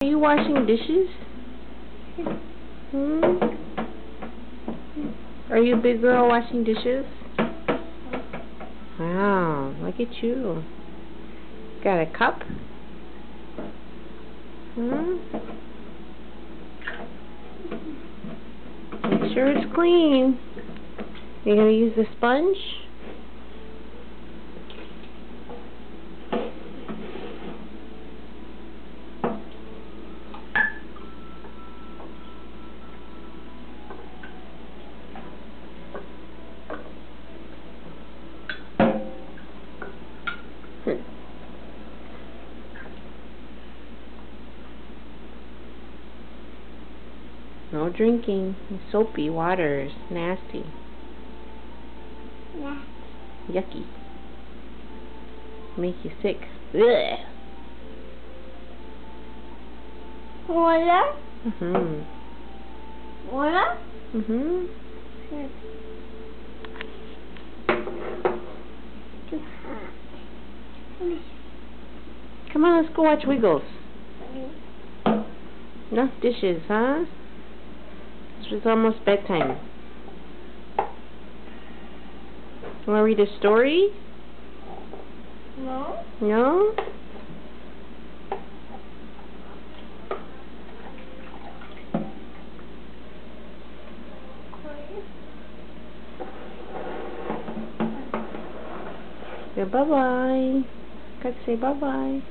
Are you washing dishes? Are you a big girl washing dishes? Wow, look at you. Got a cup? Make sure it's clean. You're going to use the sponge? No drinking. Soapy water is nasty. Yeah. Yucky. Make you sick. Ugh. Water? Water? Too hot. Come on, let's go watch Wiggles. Enough dishes, huh? It's almost bedtime. Want to read a story? No. No? Say bye-bye. Got to say bye-bye.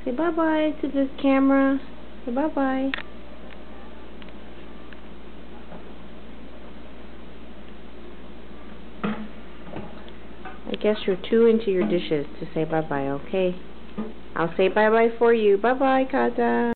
Say bye-bye to this camera. Say bye-bye. I guess you're too into your dishes to say bye-bye, okay? I'll say bye-bye for you. Bye-bye, Kaza.